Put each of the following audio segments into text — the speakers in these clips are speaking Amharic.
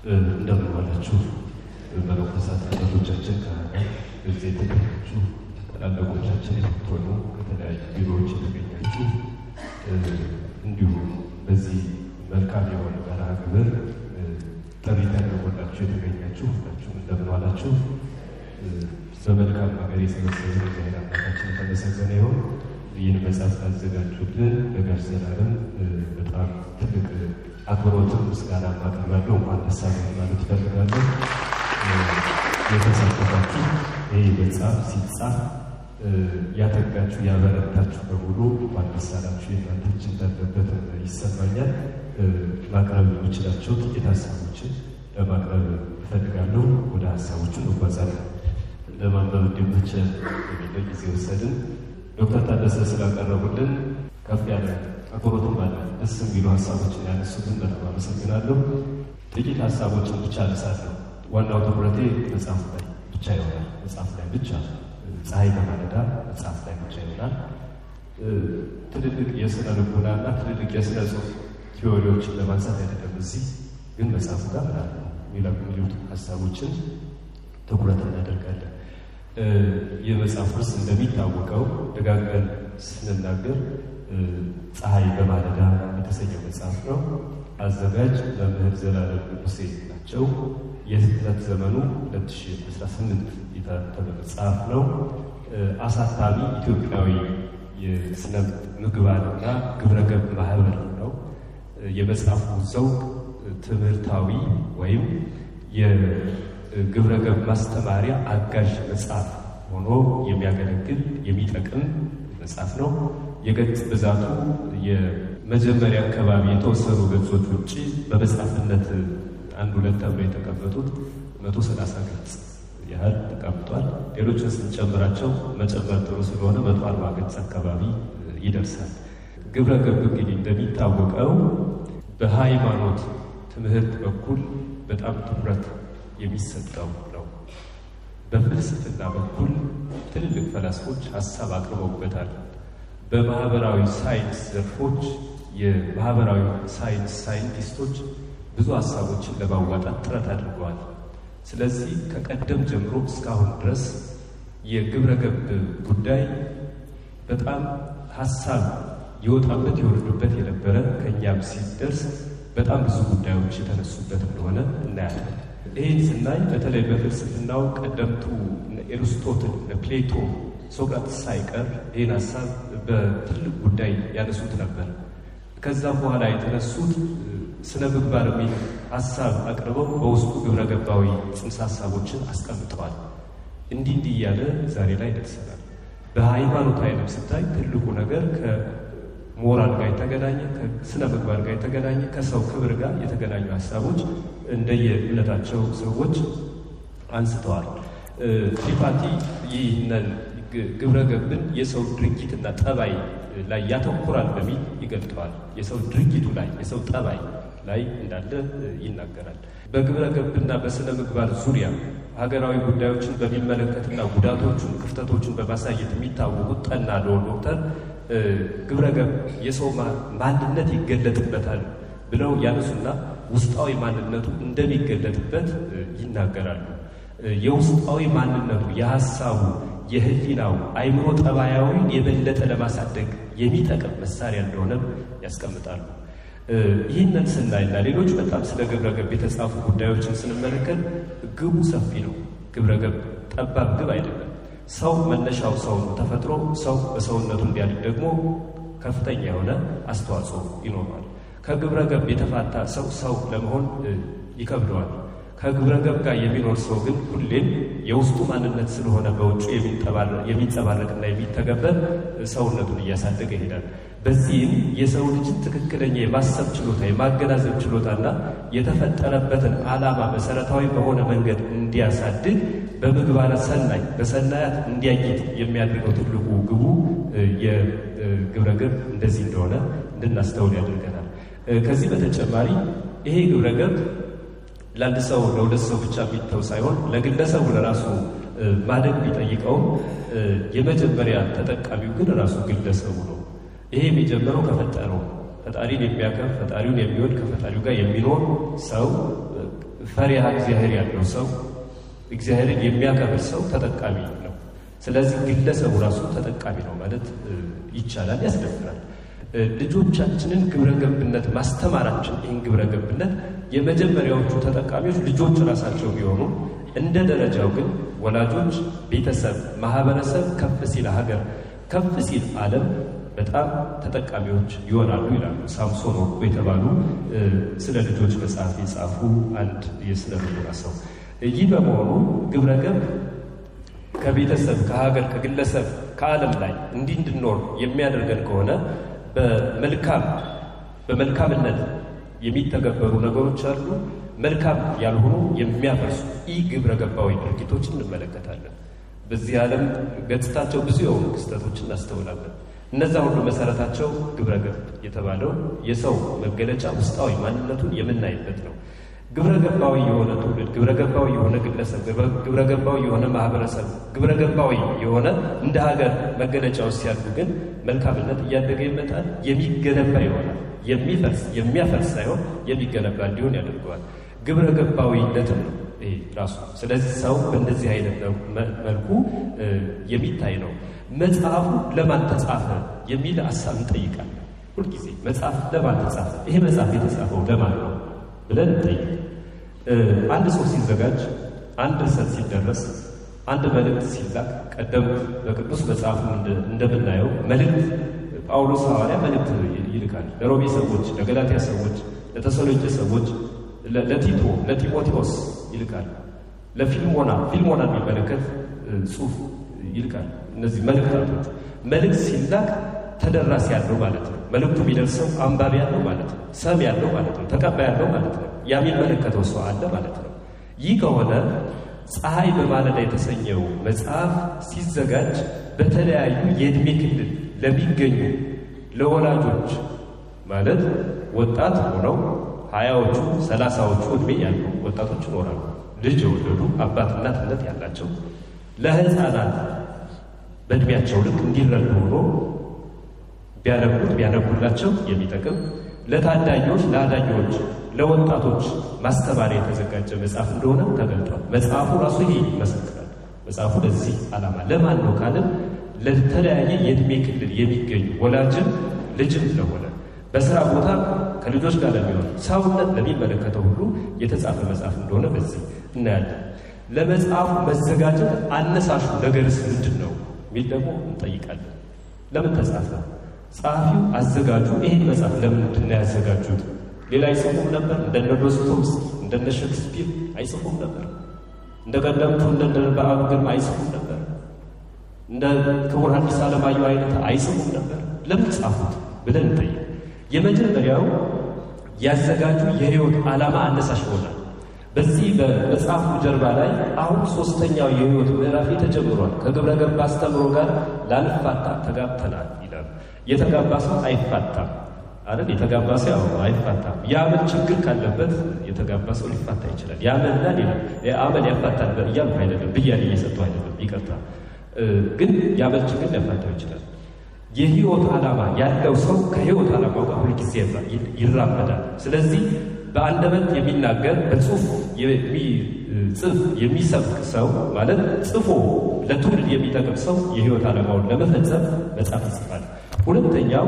እንደምን ዋላችሁ በመቆሳት አባቶቻችን ከዚህ የተገኛችሁ ታላላቆቻችን የምትሆኑ ከተለያዩ ቢሮዎች የተገኛችሁ እንዲሁም በዚህ መልካም የሆነ መርሃ ግብር ጥሪ ተደርጎላችሁ የተገኛችሁ ሁላችሁም እንደምን ዋላችሁ። በመልካም ነገር የሰበሰበን እግዚአብሔር አምላካችን የተመሰገነ ይሁን። ይህን መጽሐፍ አዘጋጁልን ለጋሽ ዘላለም በጣም ትልቅ አክብሮትን ምስጋና ማቅረባለሁ። እንኳን ደስ አላችሁ ማለት እፈልጋለሁ። የተሳተፋችሁ ይህ መጽሐፍ ሲጻፍ ያተጋችሁ ያበረታችሁ በሙሉ እንኳን ደስ አላችሁ። የእናንተ እጅ እንዳለበት ይሰማኛል። ማቅረብ የምችላቸው ጥቂት ሀሳቦችን ለማቅረብ እፈልጋለሁ። ወደ ሀሳቦቹ እንጓዛለን። ለማንበብ እንዲመች የሚለው ጊዜ ወሰድን። ዶክተር ታደሰ ስላቀረቡልን ከፍ ያለ አክብሮትም አለ። ደስ የሚሉ ሀሳቦችን ያነሱትን በጣም አመሰግናለሁ። ጥቂት ሀሳቦችን ብቻ አነሳለሁ። ዋናው ትኩረቴ መጽሐፍ ላይ ብቻ ይሆናል። መጽሐፍ ላይ ብቻ ፀሐይ በማለዳ መጽሐፍ ላይ ብቻ ይሆናል። ትልልቅ የስነ ልቦናና ትልልቅ የስነ ጽሑፍ ቲዎሪዎችን ለማንሳት አይደለም። እዚህ ግን መጽሐፉ ጋር የሚሉት ሀሳቦችን ትኩረት እናደርጋለን። የመጽሐፍ ርዕስ እንደሚታወቀው ደጋግመን ስንናገር ፀሐይ በማለዳ የተሰኘው መጽሐፍ ነው። አዘጋጅ መምህር ዘላለም ንጉሴ ናቸው። የህትመት ዘመኑ 2018 የታተመ መጽሐፍ ነው። አሳታሚ ኢትዮጵያዊ የስነ ምግባርና ግብረገብ ማህበር ነው። የመጽሐፉ ዘውግ ትምህርታዊ ወይም የግብረገብ ማስተማሪያ አጋዥ መጽሐፍ ሆኖ የሚያገለግል የሚጠቅም መጽሐፍ ነው። የገጽ ብዛቱ የመጀመሪያ አካባቢ የተወሰኑ ገጾች ውጭ በመጽሐፍነት አንድ ሁለት ተብለው የተቀመጡት 130 ገጽ ያህል ተቀምጧል። ሌሎችን ስንጨምራቸው መጨመር ጥሩ ስለሆነ 140 ገጽ አካባቢ ይደርሳል። ግብረገብ እንግዲህ እንደሚታወቀው በሃይማኖት ትምህርት በኩል በጣም ትኩረት የሚሰጠው ነው። በፍልስፍና በኩል ትልልቅ ፈላስፎች ሀሳብ አቅርበውበታል። በማህበራዊ ሳይንስ ዘርፎች የማህበራዊ ሳይንስ ሳይንቲስቶች ብዙ ሀሳቦችን ለማዋጣት ጥረት አድርገዋል። ስለዚህ ከቀደም ጀምሮ እስካሁን ድረስ የግብረገብ ጉዳይ በጣም ሀሳብ ይወጣበት ይወርዱበት የነበረ ከእኛም ሲደርስ በጣም ብዙ ጉዳዮች የተነሱበት እንደሆነ እናያለን። ይህን ስናይ በተለይ በፍልስፍናው ቀደምቱ ኤርስቶትል፣ ፕሌቶ፣ ሶቅራጥስ ሳይቀር ይህን ሀሳብ በትልቅ ጉዳይ ያነሱት ነበር። ከዛም በኋላ የተነሱት ስነ ምግባር የሚል ሀሳብ አቅርበው በውስጡ ግብረገባዊ ጽንሰ ሀሳቦችን አስቀምጠዋል። እንዲህ እያለ ዛሬ ላይ ደርሰናል። በሃይማኖት አይነት ስታይ ትልቁ ነገር ከሞራል ጋር የተገናኘ ከስነ ምግባር ጋር የተገናኘ ከሰው ክብር ጋር የተገናኙ ሀሳቦች እንደየእምነታቸው ሰዎች አንስተዋል። ትሪፓቲ ይህንን ግብረገብን የሰው ድርጊትና ጠባይ ላይ ያተኩራል በሚል ይገልጠዋል። የሰው ድርጊቱ ላይ የሰው ጠባይ ላይ እንዳለ ይናገራል። በግብረገብና በስነ ምግባር ዙሪያ ሀገራዊ ጉዳዮችን በሚመለከትና ጉዳቶቹን ክፍተቶችን በማሳየት የሚታወቁት ጠና ዶክተር ግብረገብ የሰው ማንነት ይገለጥበታል ብለው ያነሱና ውስጣዊ ማንነቱ እንደሚገለጥበት ይናገራሉ። የውስጣዊ ማንነቱ የሀሳቡ የህሊናው አይምሮ ጠባያዊን የበለጠ ለማሳደግ የሚጠቅም መሳሪያ እንደሆነ ያስቀምጣሉ። ይህንን ስናይና ሌሎች በጣም ስለ ግብረገብ የተጻፉ ጉዳዮችን ስንመለከት ግቡ ሰፊ ነው። ግብረገብ ጠባብ ግብ አይደለም። ሰው መነሻው ሰው ነው። ተፈጥሮ ሰው በሰውነቱ እንዲያድግ ደግሞ ከፍተኛ የሆነ አስተዋጽኦ ይኖረዋል። ከግብረገብ የተፋታ ሰው ሰው ለመሆን ይከብደዋል። ከግብረገብ ጋር የሚኖር ሰው ግን ሁሌም የውስጡ ማንነት ስለሆነ በውጩ የሚንጸባረቅና የሚተገበር ሰውነቱን እያሳደገ ይሄዳል። በዚህም የሰው ልጅን ትክክለኛ የማሰብ ችሎታ የማገናዘብ ችሎታና የተፈጠረበትን ዓላማ መሰረታዊ በሆነ መንገድ እንዲያሳድግ በምግባረ ሰናይ በሰናያት እንዲያጌጥ የሚያደርገው ትልቁ ግቡ የግብረገብ እንደዚህ እንደሆነ እንድናስተውል ያደርገናል። ከዚህ በተጨማሪ ይሄ ግብረገብ ለአንድ ሰው ለሁለት ሰው ብቻ የሚተው ሳይሆን ለግለሰቡ ለራሱ ማደግ ቢጠይቀውም የመጀመሪያ ተጠቃሚው ግን ራሱ ግለሰቡ ነው። ይሄ የሚጀምረው ከፈጠረው ፈጣሪን የሚያከብር ፈጣሪውን የሚወድ ከፈጣሪው ጋር የሚኖር ሰው ፈሪሃ እግዚአብሔር ያለው ሰው እግዚአብሔርን የሚያከብር ሰው ተጠቃሚ ነው። ስለዚህ ግለሰቡ ራሱ ተጠቃሚ ነው ማለት ይቻላል፣ ያስደፍራል። ልጆቻችንን ግብረ ገብነት ማስተማራችን ይህን ግብረ ገብነት የመጀመሪያዎቹ ተጠቃሚዎች ልጆች ራሳቸው ቢሆኑ እንደ ደረጃው ግን ወላጆች፣ ቤተሰብ፣ ማህበረሰብ ከፍ ሲል ሀገር ከፍ ሲል ዓለም በጣም ተጠቃሚዎች ይሆናሉ ይላሉ ሳምሶን ወርቁ የተባሉ ስለ ልጆች መጽሐፍ የጻፉ አንድ የስነ ልቦና ሰው። ይህ በመሆኑ ግብረ ገብ ከቤተሰብ፣ ከሀገር፣ ከግለሰብ፣ ከዓለም ላይ እንዲህ እንድንኖር የሚያደርገን ከሆነ በመልካምነት የሚተገበሩ ነገሮች አሉ። መልካም ያልሆኑ የሚያፈርሱ ግብረ ገባዊ ድርጊቶችን እንመለከታለን። በዚህ ዓለም ገጽታቸው ብዙ የሆኑ ክስተቶችን እናስተውላለን። እነዛ ሁሉ መሰረታቸው ግብረ ገብ የተባለው የሰው መገለጫ ውስጣዊ ማንነቱን የምናይበት ነው። ግብረ ገባዊ የሆነ ትውልድ፣ ግብረ ገባዊ የሆነ ግለሰብ፣ ግብረ ገባዊ የሆነ ማህበረሰብ፣ ግብረ ገባዊ የሆነ እንደ ሀገር መገለጫዎች ሲያድጉ ግን መልካምነት እያደገ ይመጣል። የሚገነባ ይሆናል። የሚያፈርስ ሳይሆን የሚገነባ እንዲሆን ያደርገዋል። ግብረ ገባዊነትም ነው ይሄ ራሱ። ስለዚህ ሰው በእንደዚህ አይነት መልኩ የሚታይ ነው። መጽሐፉ ለማን ተጻፈ የሚል ሀሳብ እንጠይቃለን። ሁልጊዜ መጽሐፍ ለማን ተጻፈ፣ ይሄ መጽሐፍ የተጻፈው ለማን ነው ብለን እንጠይቅ። አንድ ሰው ሲዘጋጅ፣ አንድ ሰት ሲደረስ፣ አንድ መልእክት ሲላክ ቀደምት በቅዱስ መጽሐፉ እንደምናየው መልእክት ጳውሎስ ሐዋርያ መልእክት ይልካል። ለሮሜ ሰዎች፣ ለገላትያ ሰዎች፣ ለተሰሎንቄ ሰዎች፣ ለቲቶ፣ ለጢሞቴዎስ ይልካል። ለፊልሞና የሚመለከት ጽሑፍ ይልካል። እነዚህ መልእክታቶች መልእክት ሲላክ ተደራሲ ያለው ማለት ነው። መልእክቱ የሚደርሰው አንባቢ ያለው ማለት ነው። ሰሚ ያለው ማለት ነው። ተቀባይ ያለው ማለት ነው። የሚመለከተው ሰው አለ ማለት ነው። ይህ ከሆነ ፀሐይ በማለዳ የተሰኘው መጽሐፍ ሲዘጋጅ በተለያዩ የዕድሜ ክልል ለሚገኙ ለወላጆች ማለት ወጣት ሆነው 20ዎቹ 30ዎቹ ዕድሜ ያሉ ወጣቶች ይኖራሉ። ልጅ የወለዱ አባት እናትነት ያላቸው ለሕፃናት በእድሜያቸው ልክ እንዲረዱ ሆኖ ቢያነቡላቸው የሚጠቅም ለታዳጊዎች፣ ለአዳጊዎች፣ ለወጣቶች ማስተማሪያ የተዘጋጀ መጽሐፍ እንደሆነ ተገልጧል። መጽሐፉ ራሱ ይሄ ይመሰክራል። መጽሐፉ ለዚህ ዓላማ ለማን ነው ካልን ለተለያየ የዕድሜ ክልል የሚገኙ ወላጅም ልጅም ለሆነ በስራ ቦታ ከልጆች ጋር ለሚሆን ሰውነት ለሚመለከተው ሁሉ የተጻፈ መጽሐፍ እንደሆነ በዚህ እናያለን። ለመጽሐፉ መዘጋጀት አነሳሹ ነገርስ ምንድን ነው ሚል ደግሞ እንጠይቃለን። ለምን ተጻፈ? ጸሐፊው አዘጋጁ ይህን መጽሐፍ ለምንድን ነው ያዘጋጁት? ሌላ አይጽፉም ነበር? እንደነ ዶስቶቭስኪ እንደነ ሼክስፒር አይጽፉም ነበር? እንደ ቀደምቱ እንደነ በዓሉ ግርማ አይጽፉም ነበር? እንደ ክቡር ሐዲስ ዓለማየሁ አይነት አይጽፉም ነበር? ለምን ጻፉት ብለን እንጠይቅ። የመጀመሪያው ያዘጋጁ የህይወት ዓላማ አነሳሽ ይሆናል። በዚህ በመጽሐፉ ጀርባ ላይ አሁን ሶስተኛው የህይወት ምዕራፍ ተጀምሯል። ከግብረ ገብ አስተምሮ ጋር ላንፋታ ተጋብተናል ይላል። የተጋባ ሰው አይፋታም አይደል? የተጋባ ሰው አይፋታም። የአመል ችግር ካለበት የተጋባ ሰው ሊፋታ ይችላል። የአመልና ሌላ የአመል ያፋታል እያልኩ አይደለም፣ ብያኔ እየሰጡ አይደለም፣ ይቅርታ። ግን የአመል ችግር ሊያፋታው ይችላል። የህይወት ዓላማ ያለው ሰው ከህይወት ዓላማው ጋር ሁልጊዜ ይራመዳል። ስለዚህ በአንደበት የሚናገር በጽሁፍ የሚጽፍ የሚሰብክ ሰው ማለት ጽፎ ለትውልድ የሚጠቅም ሰው የህይወት ዓላማውን ለመፈጸም መጽሐፍ ይጽፋል። ሁለተኛው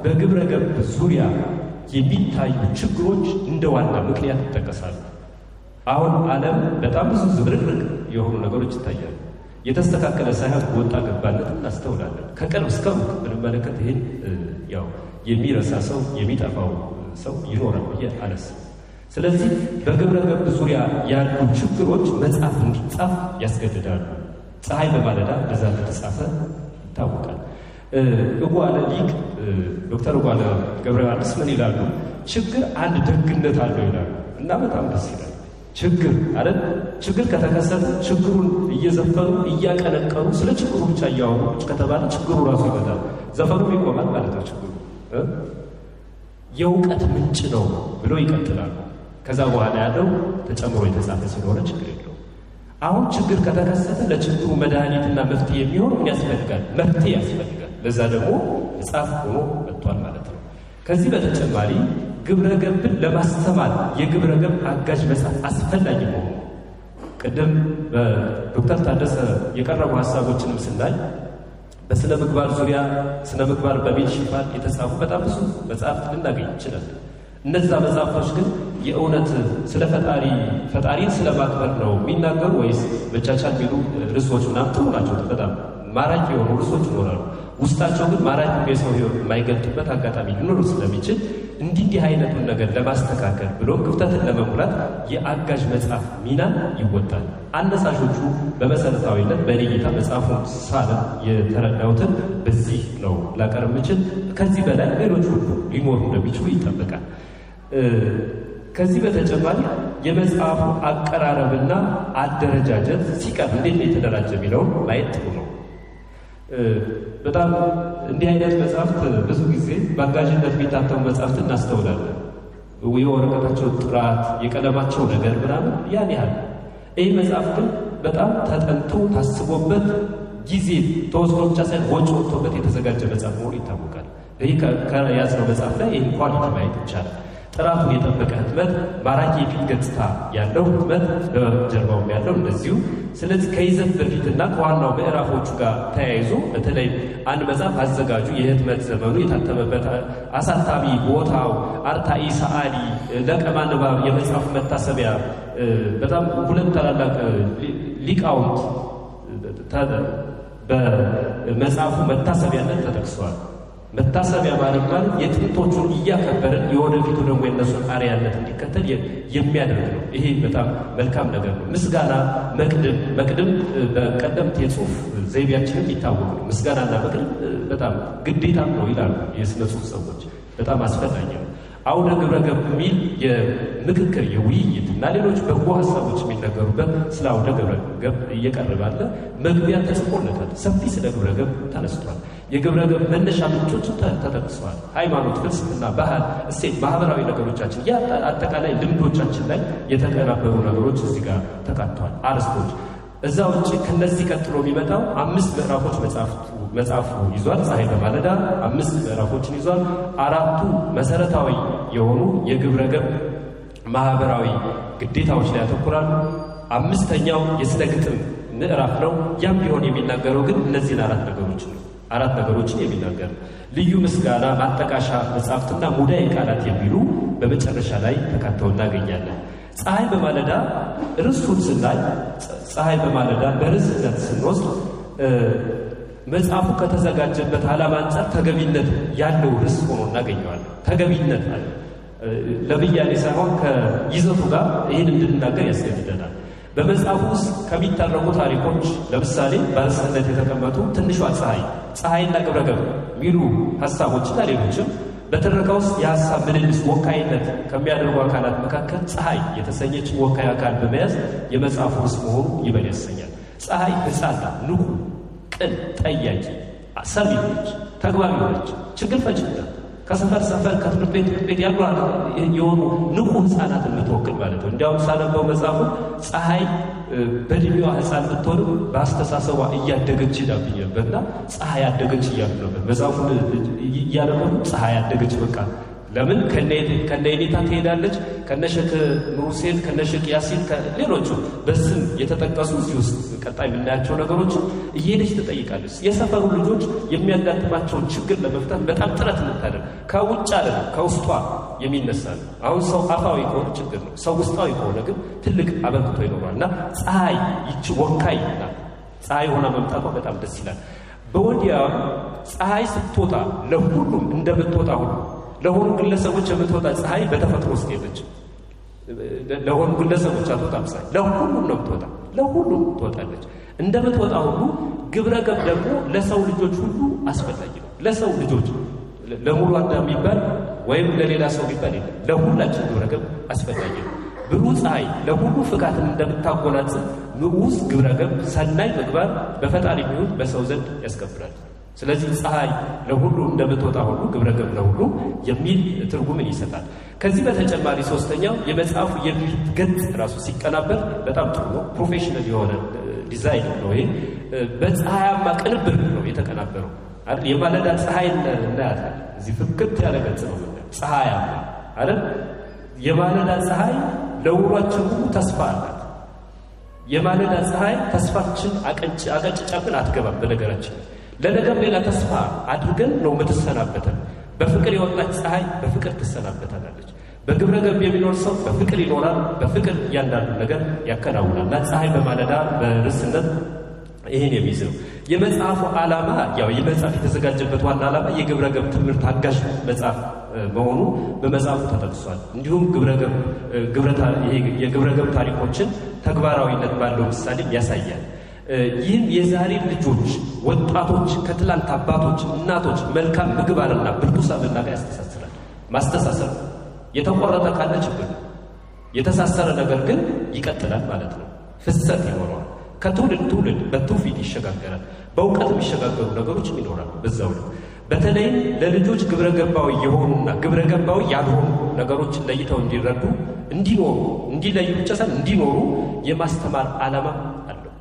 በግብረ ገብ ዙሪያ የሚታዩ ችግሮች እንደ ዋና ምክንያት ይጠቀሳሉ። አሁን ዓለም በጣም ብዙ ዝብርቅርቅ የሆኑ ነገሮች ይታያሉ። የተስተካከለ ሳይሆን ወጣ ገባነት እናስተውላለን። ከቅርብ እስከ ሩቅ ብንመለከት ይህን ያው የሚረሳ ሰው የሚጠፋው ሰው ይኖራል ብዬ አላስብም። ስለዚህ በግብረ ገብ ዙሪያ ያሉ ችግሮች መጽሐፍ እንዲጻፍ ያስገድዳሉ። ፀሐይ በማለዳ ለዛ እንደተጻፈ ይታወቃል። እጓለ ሊቅ ዶክተር እጓለ ገብረ ዮሐንስ ምን ይላሉ? ችግር አንድ ደግነት አለው ይላሉ እና በጣም ደስ ይላል። ችግር አይደል? ችግር ከተከሰተ ችግሩን እየዘፈኑ እያቀነቀኑ ስለ ችግሩ ብቻ እያወሩ ከተባለ ችግሩ ራሱ ይመጣል፣ ዘፈኑ ይቆማል ማለት ነው። ችግሩ የእውቀት ምንጭ ነው ብሎ ይቀጥላሉ። ከዛ በኋላ ያለው ተጨምሮ የተጻፈ ስለሆነ ችግር የለውም። አሁን ችግር ከተከሰተ ለችግሩ መድኃኒትና መፍትሄ የሚሆን ምን ያስፈልጋል? መፍትሄ ያስፈልጋል። ለዛ ደግሞ መጽሐፍ ሆኖ መጥቷል ማለት ነው። ከዚህ በተጨማሪ ግብረ ገብን ለማስተማር የግብረ ገብ አጋዥ መጽሐፍ አስፈላጊ ነው። ቀደም በዶክተር ታደሰ የቀረቡ ሐሳቦችንም ስናይ በስነ ምግባር ዙሪያ ስነ ምግባር በሚል ሽፋን የተጻፉ በጣም ብዙ መጽሐፍት ልናገኝ እንችላለን። እነዛ መጽሐፎች ግን የእውነት ስለ ፈጣሪን ስለ ማክበር ነው የሚናገሩ ወይስ መቻቻል የሚሉ ርዕሶች ምናምን ጥሩ ናቸው። በጣም ማራኪ የሆኑ ርዕሶች ይኖራሉ። ውስጣቸው ግን ማራኪ የሰው ሕይወት የማይገልጡበት አጋጣሚ ሊኖር ስለሚችል እንዲህ አይነቱን ነገር ለማስተካከል ብሎም ክፍተትን ለመሙላት የአጋዥ መጽሐፍ ሚናን ይወጣል። አነሳሾቹ በመሰረታዊነት በኔጌታ መጽሐፉን ሳለም የተረዳሁትን በዚህ ነው ላቀርብ የምችል። ከዚህ በላይ ሌሎች ሁሉ ሊኖሩ እንደሚችሉ ይጠበቃል። ከዚህ በተጨማሪ የመጽሐፉ አቀራረብና አደረጃጀት ሲቀርብ እንዴት ነው የተደራጀ የሚለውን ማየት ጥሩ ነው። በጣም እንዲህ አይነት መጽሐፍት ብዙ ጊዜ በአጋዥነት የሚታተሙ መጽሐፍት እናስተውላለን። የወረቀታቸው ጥራት፣ የቀለማቸው ነገር ምናምን ያን ያህል። ይህ መጽሐፍ ግን በጣም ተጠንቶ ታስቦበት ጊዜ ተወስዶ ብቻ ሳይሆን ወጪ ወጥቶበት የተዘጋጀ መጽሐፍ መሆኑ ይታወቃል። ይህ ከያዝነው መጽሐፍ ላይ ይህን ኳሊቲ ማየት ይቻላል። ጥራቱን የጠበቀ ህትመት፣ ማራኪ የፊት ገጽታ ያለው ህትመት፣ በጀርባውም ያለው እንደዚሁ። ስለዚህ ከይዘት በፊትና ከዋናው ምዕራፎቹ ጋር ተያይዞ በተለይ አንድ መጽሐፍ አዘጋጁ የህትመት ዘመኑ የታተመበት አሳታሚ ቦታው፣ አርታኢ ሰዓሊ፣ ለቀማ ንባብ፣ የመጽሐፍ መታሰቢያ በጣም ሁለት ታላላቅ ሊቃውንት በመጽሐፉ መታሰቢያነት ተጠቅሰዋል። መታሰቢያ ማለት የጥንቶቹን እያከበርን የወደፊቱ ደግሞ የነሱን አርያነት እንዲከተል የሚያደርግ ነው። ይሄ በጣም መልካም ነገር ነው። ምስጋና መቅድም በቀደምት የጽሁፍ ዘይቤያችንም ይታወቅ ነው። ምስጋናና መቅድም በጣም ግዴታም ነው ይላሉ የስነ ጽሁፍ ሰዎች። በጣም አስፈላጊ ነው። አውደ ግብረ ገብ የሚል የምክክር የውይይት እና ሌሎች በጎ ሀሳቦች የሚነገሩበት ስለ አውደ ግብረ ገብ እየቀረባለ መግቢያ ተጽፎለታል። ሰፊ ስለ ግብረ ገብ ተነስቷል። የግብረ ገብ መነሻ ምንጮችን ተጠቅሰዋል። ሃይማኖት፣ ፍልስፍና፣ ባህል፣ እሴት፣ ማህበራዊ ነገሮቻችን አጠቃላይ ልምዶቻችን ላይ የተቀናበሩ ነገሮች እዚህ ጋር ተካተዋል። አርስቶች እዛ ውጭ ከነዚህ ቀጥሎ የሚመጣው 5 ምዕራፎች መጽሐፉ ይዟል። ፀሐይ በማለዳ 5 ምዕራፎችን ይዟል። 4ቱ መሰረታዊ የሆኑ የግብረ ገብ ማህበራዊ ግዴታዎች ላይ ያተኩራሉ። 5ኛው የስነ ግጥም ምዕራፍ ነው። ያም ቢሆን የሚናገረው ግን እነዚህን 4 ነገሮችን የሚናገር ልዩ ምስጋና፣ ማጠቃሻ መጽሐፍትና ሙዳየ ቃላት የሚሉ በመጨረሻ ላይ ተካተው እናገኛለን። ፀሐይ በማለዳ ርዕሱን ስናይ ፀሐይ በማለዳ በርዕስነት ስንወስድ መጽሐፉ ከተዘጋጀበት ዓላማ አንጻር ተገቢነት ያለው ርዕስ ሆኖ እናገኘዋለን። ተገቢነት አለ። ለብያኔ ሳይሆን ከይዘቱ ጋር ይህን እንድንናገር ያስገድደናል። በመጽሐፉ ውስጥ ከሚተረኩ ታሪኮች ለምሳሌ በርዕስነት የተቀመጡ ትንሿ ፀሐይና ግብረ ገብ የሚሉ ሀሳቦችና ሌሎችም በትረካ ውስጥ የሀሳብ ምልልስ ወካይነት ከሚያደርጉ አካላት መካከል ፀሐይ የተሰኘች ወካይ አካል በመያዝ የመጽሐፉ ርዕስ መሆኑ ይበል ያሰኛል። ፀሐይ ሕፃን፣ ንቁ፣ ቅን፣ ጠያቂ፣ ሰሚ ነች፣ ተግባቢ ነች፣ ችግር ፈቺ ናት። ከሰፈር ከትምህርት ቤት ያሉ የሆኑ ንቁ ሕፃናት የምትወክል ማለት ነው። እንዲያውም ሳነበው መጽሐፉ ፀሐይ በእድሜዋ ሕፃን ብትሆንም በአስተሳሰቧ እያደገች ሄዳብኛበትና ፀሐይ አደገች እያሉ ነበር መጽሐፉን እያነበሩ። ፀሐይ አደገች በቃ ለምን ከነይኔታ ትሄዳለች፣ ከነሸክ ምሩሴን፣ ከነሸክ ያሲን፣ ከሌሎቹ በስም የተጠቀሱ እዚህ ውስጥ ቀጣይ የምናያቸው ነገሮች እየሄደች ትጠይቃለች። የሰፈሩ ልጆች የሚያጋጥማቸውን ችግር ለመፍታት በጣም ጥረት የምታደርግ ከውጭ አይደለም ከውስጧ የሚነሳ ነው። አሁን ሰው አፋዊ ከሆነ ችግር ነው፣ ሰው ውስጣዊ ከሆነ ግን ትልቅ አበርክቶ ይኖራል። እና ፀሐይ ይቺ ወካይ ናት። ፀሐይ ሆና መምጣቷ በጣም ደስ ይላል። በወዲያ ፀሐይ ስትወጣ ለሁሉም እንደምትወጣ ሁሉ ለሆኑ ግለሰቦች የምትወጣ ፀሐይ በተፈጥሮ ውስጥ የለች። ለሆኑ ግለሰቦች አትወጣም። ፀሐይ ለሁሉም ነው የምትወጣ፣ ለሁሉም ትወጣለች። እንደምትወጣ ሁሉ ግብረ ገብ ደግሞ ለሰው ልጆች ሁሉ አስፈላጊ ነው። ለሰው ልጆች ለሙሉ አዳም የሚባል ወይም ለሌላ ሰው የሚባል የለም። ለሁላችን ግብረ ገብ አስፈላጊ ነው። ብሩህ ፀሐይ ለሁሉ ፍቃትን እንደምታጎናጽፍ ንዑስ ግብረ ገብ ሰናይ ምግባር በፈጣሪ የሚሆን በሰው ዘንድ ያስከብራል። ስለዚህ ፀሐይ ለሁሉ እንደምትወጣ ሁሉ ግብረ ገብ ለሁሉ የሚል ትርጉምን ይሰጣል። ከዚህ በተጨማሪ 3ኛው የመጽሐፉ የፊት ገጽ ራሱ ሲቀናበር በጣም ጥሩ ነው። ፕሮፌሽናል የሆነ ዲዛይን ነው። ይሄ በፀሐያማ ቅንብር ነው የተቀናበረው አይደል? የማለዳ ፀሐይ እናያታለን። እዚህ ፍክት ያለ ገጽ ነው። ፀሐያማ አይደል? የማለዳ ፀሐይ ለውሏችን ሁሉ ተስፋ አላት። የማለዳ ፀሐይ ተስፋችን አቀጭጫብን አትገባም። በነገራችን ለነገም ሌላ ተስፋ አድርገን ነው የምትሰናበተን። በፍቅር የወጣች ፀሐይ በፍቅር ትሰናበታለች። በግብረ ገብ የሚኖር ሰው በፍቅር ይኖራል፣ በፍቅር እያንዳንዱ ነገር ያከናውናል። እና ፀሐይ በማለዳ በርስነት ይሄን የሚይዝ ነው። የመጽሐፉ ዓላማ ያው የመጽሐፍ የተዘጋጀበት ዋና ዓላማ የግብረ ገብ ትምህርት አጋዥ መጽሐፍ መሆኑ በመጽሐፉ ተጠቅሷል። እንዲሁም የግብረ ገብ ታሪኮችን ተግባራዊነት ባለው ምሳሌ ያሳያል። ይህም የዛሬ ልጆች ወጣቶች ከትላንት አባቶች እናቶች መልካም ምግባርና ብርቱ ሰብዕና ጋር ያስተሳስራል። ማስተሳሰር የተቆረጠ ካለ ችግር ነው። የተሳሰረ ነገር ግን ይቀጥላል ማለት ነው። ፍሰት ይኖረዋል። ከትውልድ ትውልድ በትውፊት ይሸጋገራል። በእውቀት የሚሸጋገሩ ነገሮችም ይኖራሉ። በዛው ነው። በተለይም ለልጆች ግብረ ገባዊ የሆኑና ግብረ ገባዊ ያልሆኑ ነገሮችን ለይተው እንዲረዱ እንዲኖሩ እንዲለዩ ብቻ ሳይሆን እንዲኖሩ የማስተማር ዓላማ አለው።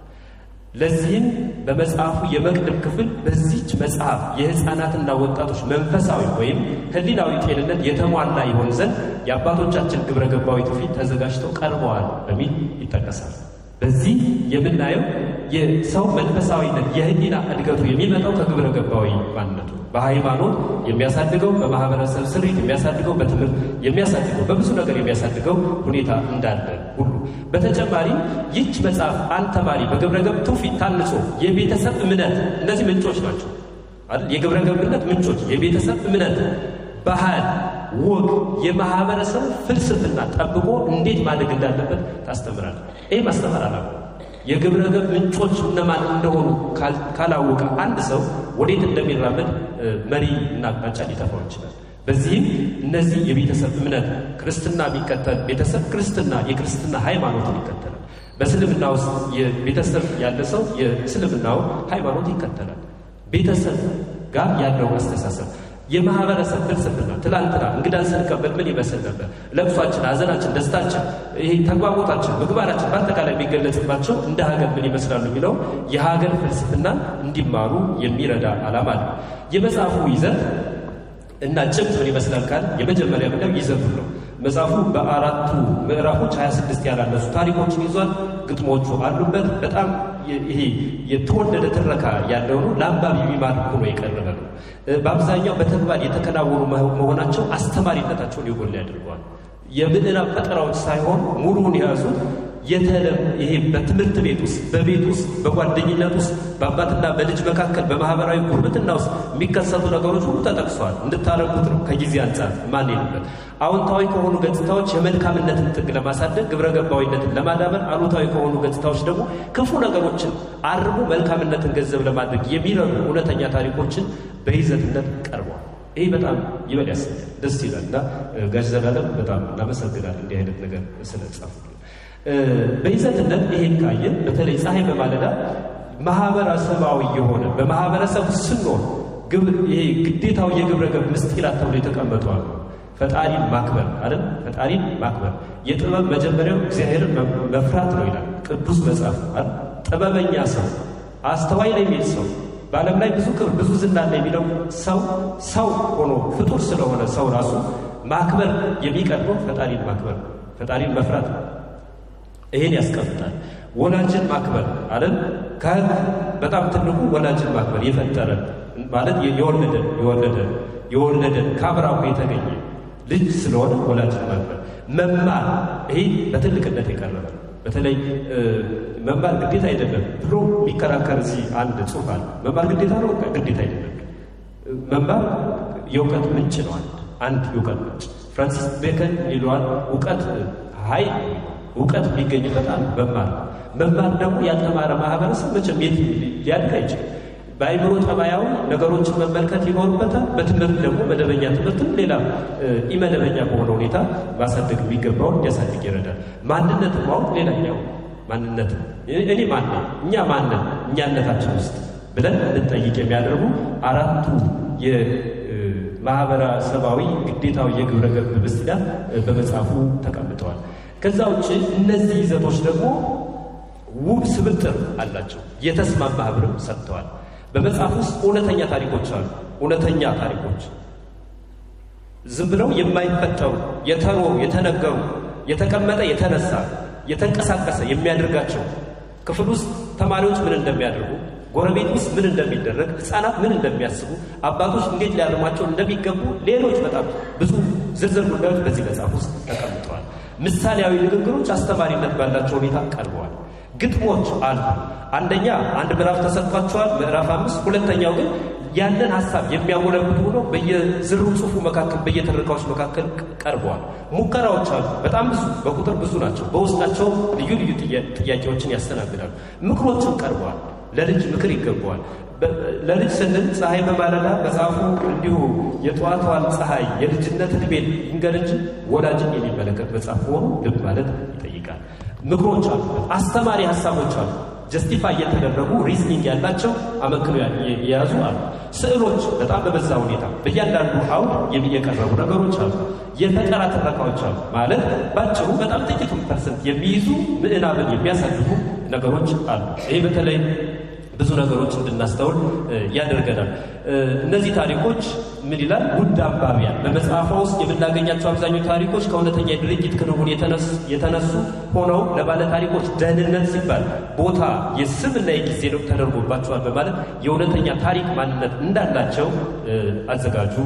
ለዚህም በመጽሐፉ የመቅድም ክፍል በዚች መጽሐፍ የሕፃናትና ወጣቶች መንፈሳዊ ወይም ሕሊናዊ ጤንነት የተሟላ ይሆን ዘንድ የአባቶቻችን ግብረ ገባዊ ትውፊት ተዘጋጅተው ቀርበዋል በሚል ይጠቀሳል። በዚህ የምናየው የሰው መንፈሳዊነት የሕሊና እድገቱ የሚመጣው ከግብረ ገባዊ ማንነቱ በሃይማኖት የሚያሳድገው በማህበረሰብ ስሪት የሚያሳድገው በትምህርት የሚያሳድገው በብዙ ነገር የሚያሳድገው ሁኔታ እንዳለ ሁሉ በተጨማሪ ይህች መጽሐፍ አንድ ተማሪ በግብረ ገብ ትውፊት ታንጾ የቤተሰብ እምነት እነዚህ ምንጮች ናቸው አይደል? የግብረ ገብነት ምንጮች የቤተሰብ እምነት፣ ባህል፣ ወግ፣ የማህበረሰብ ፍልስፍና ጠብቆ እንዴት ማደግ እንዳለበት ታስተምራለች። ይህ ማስተማር አላማ የግብረ ገብ ምንጮች እነማን እንደሆኑ ካላወቀ አንድ ሰው ወዴት እንደሚራመድ መሪ እና አቅጣጫ ሊጠፋው ይችላል። በዚህም እነዚህ የቤተሰብ እምነት ክርስትና የሚከተል ቤተሰብ ክርስትና የክርስትና ሃይማኖትን ይከተላል። በእስልምና ውስጥ የቤተሰብ ያለ ሰው የእስልምናው ሃይማኖት ይከተላል። ቤተሰብ ጋር ያለው አስተሳሰብ የማህበረሰብ ፍልስፍና ትላንትና እንግዳን ስንቀበል ምን ይመስል ነበር? ለቅሷችን፣ ሐዘናችን፣ ደስታችን፣ ይሄ ተግባቦታችን፣ ምግባራችን በአጠቃላይ የሚገለጽባቸው እንደ ሀገር ምን ይመስላሉ የሚለው የሀገር ፍልስፍና እንዲማሩ የሚረዳ ዓላማ ነው። የመጽሐፉ ይዘት እና ጭብጥ ምን ይመስላል ካል የመጀመሪያ ምንድነው? ይዘቱ ነው። መጽሐፉ በአራቱ ምዕራፎች 26 ያላነሱ ታሪኮችን ይዟል። ግጥሞቹ አሉበት። በጣም ይሄ የተወደደ ትረካ ያለው ነው። ለአንባቢ የሚማርክ ሆኖ የቀረበ ነው። በአብዛኛው በተግባር የተከናወኑ መሆናቸው አስተማሪነታቸውን የጎላ ያደርገዋል። የምዕራፍ ፈጠራዎች ሳይሆን ሙሉውን የያዙት ይሄ በትምህርት ቤት ውስጥ በቤት ውስጥ በጓደኝነት ውስጥ በአባትና በልጅ መካከል በማህበራዊ ጉርብትና ውስጥ የሚከሰቱ ነገሮች ሁሉ ተጠቅሰዋል። እንድታረጉት ነው። ከጊዜ አንጻር ማን የለበት አዎንታዊ ከሆኑ ገጽታዎች የመልካምነትን ጥግ ለማሳደግ ግብረ ገባዊነትን ለማዳበር፣ አሉታዊ ከሆኑ ገጽታዎች ደግሞ ክፉ ነገሮችን አርሞ መልካምነትን ገንዘብ ለማድረግ የሚረዱ እውነተኛ ታሪኮችን በይዘትነት ቀርበዋል። ይህ በጣም ይበል ያሰኛል፣ ደስ ይላል እና ጋሽ ዘላለም በጣም እናመሰግናለን እንዲህ አይነት ነገር ስለጻፉ። በይዘትነት ይሄን ካየን በተለይ ፀሐይ በማለዳ ማህበረሰባዊ የሆነ በማህበረሰብ ስንኖር ይሄ ግዴታው የግብረ ገብ ምስጢራት ተብሎ የተቀመጡ አሉ። ፈጣሪን ማክበር አይደል? ፈጣሪን ማክበር የጥበብ መጀመሪያው እግዚአብሔርን መፍራት ነው ይላል ቅዱስ መጽሐፍ አይደል? ጥበበኛ ሰው አስተዋይ ነው የሚል ሰው በዓለም ላይ ብዙ ክብር ብዙ ዝና አለ የሚለው ሰው ሆኖ ፍጡር ስለሆነ ሰው ራሱ ማክበር የሚቀርበው ፈጣሪን ማክበር ፈጣሪን መፍራት ነው። ይሄን ያስቀምጣል። ወላጅን ማክበር አይደል? ከህግ በጣም ትልቁ ወላጅን ማክበር የፈጠረ ማለት የወለደን ከአብራኩ የተገኘ ልጅ ስለሆነ ወላጅን ማክበር። መማር ይሄ በትልቅነት የቀረበ በተለይ መማር ግዴታ አይደለም ብሎ የሚከራከር እዚህ አንድ ጽሑፍ አለ። መማር ግዴታ ነው? ግዴታ አይደለም። መማር የእውቀት ምንጭ ነው። አንድ የእውቀት ምንጭ ፍራንሲስ ቤከን ይለዋል። እውቀት ሊገኝበት መማር ደግሞ ያልተማረ ማህበረሰብ መቼም ሊያድግ አይችልም። በአይምሮ ጠባያዊ ነገሮችን መመልከት ይኖርበታል። በትምህርት ደግሞ መደበኛ ትምህርትም ሌላ ኢመደበኛ በሆነ ሁኔታ ማሳደግ የሚገባውን እንዲያሳድግ ይረዳል። ማንነትን ማወቅ ሌላኛው ማንነት እኔ ማነው እኛ ማነን እኛነታችን ውስጥ ብለን እንጠይቅ የሚያደርጉ አራቱ የማህበረሰባዊ ግዴታዊ የግብረ ገብ ምስጢራት በመጽሐፉ ተቀምጠዋል። ከዛ ውጭ እነዚህ ይዘቶች ደግሞ ውብ ስብጥር አላቸው። የተስማማ ህብርም ሰጥተዋል። በመጽሐፍ ውስጥ እውነተኛ ታሪኮች አሉ። እውነተኛ ታሪኮች ዝም ብለው የማይፈጠሩ የተወሩ የተነገሩ የተቀመጠ የተነሳ የተንቀሳቀሰ የሚያደርጋቸው ክፍል ውስጥ ተማሪዎች ምን እንደሚያደርጉ ጎረቤት ውስጥ ምን እንደሚደረግ ህፃናት ምን እንደሚያስቡ አባቶች እንዴት ሊያርማቸው እንደሚገቡ ሌሎች በጣም ብዙ ዝርዝር ጉዳዮች በዚህ መጽሐፍ ውስጥ ተቀምጠዋል። ምሳሌያዊ ንግግሮች አስተማሪነት ባላቸው ሁኔታ ቀርበዋል። ግጥሞች አሉ። አንደኛ አንድ ምዕራፍ ተሰጥቷቸዋል፣ ምዕራፍ 5። ሁለተኛው ግን ያንን ሐሳብ የሚያወለብቱ ሆኖ በየዝሩ ጽሑፉ መካከል በየትረካዎች መካከል ቀርበዋል። ሙከራዎች አሉ። በጣም ብዙ በቁጥር ብዙ ናቸው። በውስጣቸው ልዩ ልዩ ጥያቄዎችን ያስተናግዳሉ። ምክሮችም ቀርበዋል። ለልጅ ምክር ይገባዋል። ለልጅ ስንል ፀሐይ በማለዳ መጽሐፉ እንዲሁ የጠዋቷን ፀሐይ የልጅነት ዕድሜን ይንገር እንጂ ወላጅን የሚመለከት መጽሐፍ ሆኖ ልብ ማለት ይጠይቃል። ምክሮች አሉ። አስተማሪ ሐሳቦች አሉ። ጀስቲፋይ የተደረጉ ሪዝኒንግ ያላቸው አመክንዮ የያዙ አሉ። ስዕሎች በጣም በበዛ ሁኔታ በእያንዳንዱ አውድ የሚቀርቡ ነገሮች አሉ። የፈጠራ ትረካዎች አሉ። ማለት ባጭሩ በጣም ጥቂቱን ፐርሰንት የሚይዙ ምዕናብን የሚያሳልፉ ነገሮች አሉ። ይሄ በተለይ ብዙ ነገሮች እንድናስተውል ያደርገናል። እነዚህ ታሪኮች ምን ይላል? ውድ አንባቢያን በመጽሐፏ ውስጥ የምናገኛቸው አብዛኛው ታሪኮች ከእውነተኛ የድርጊት ክንውን የተነሱ ሆነው ለባለ ታሪኮች ደህንነት ሲባል ቦታ የስምና የጊዜ ነው ተደርጎባቸዋል በማለት የእውነተኛ ታሪክ ማንነት እንዳላቸው አዘጋጁ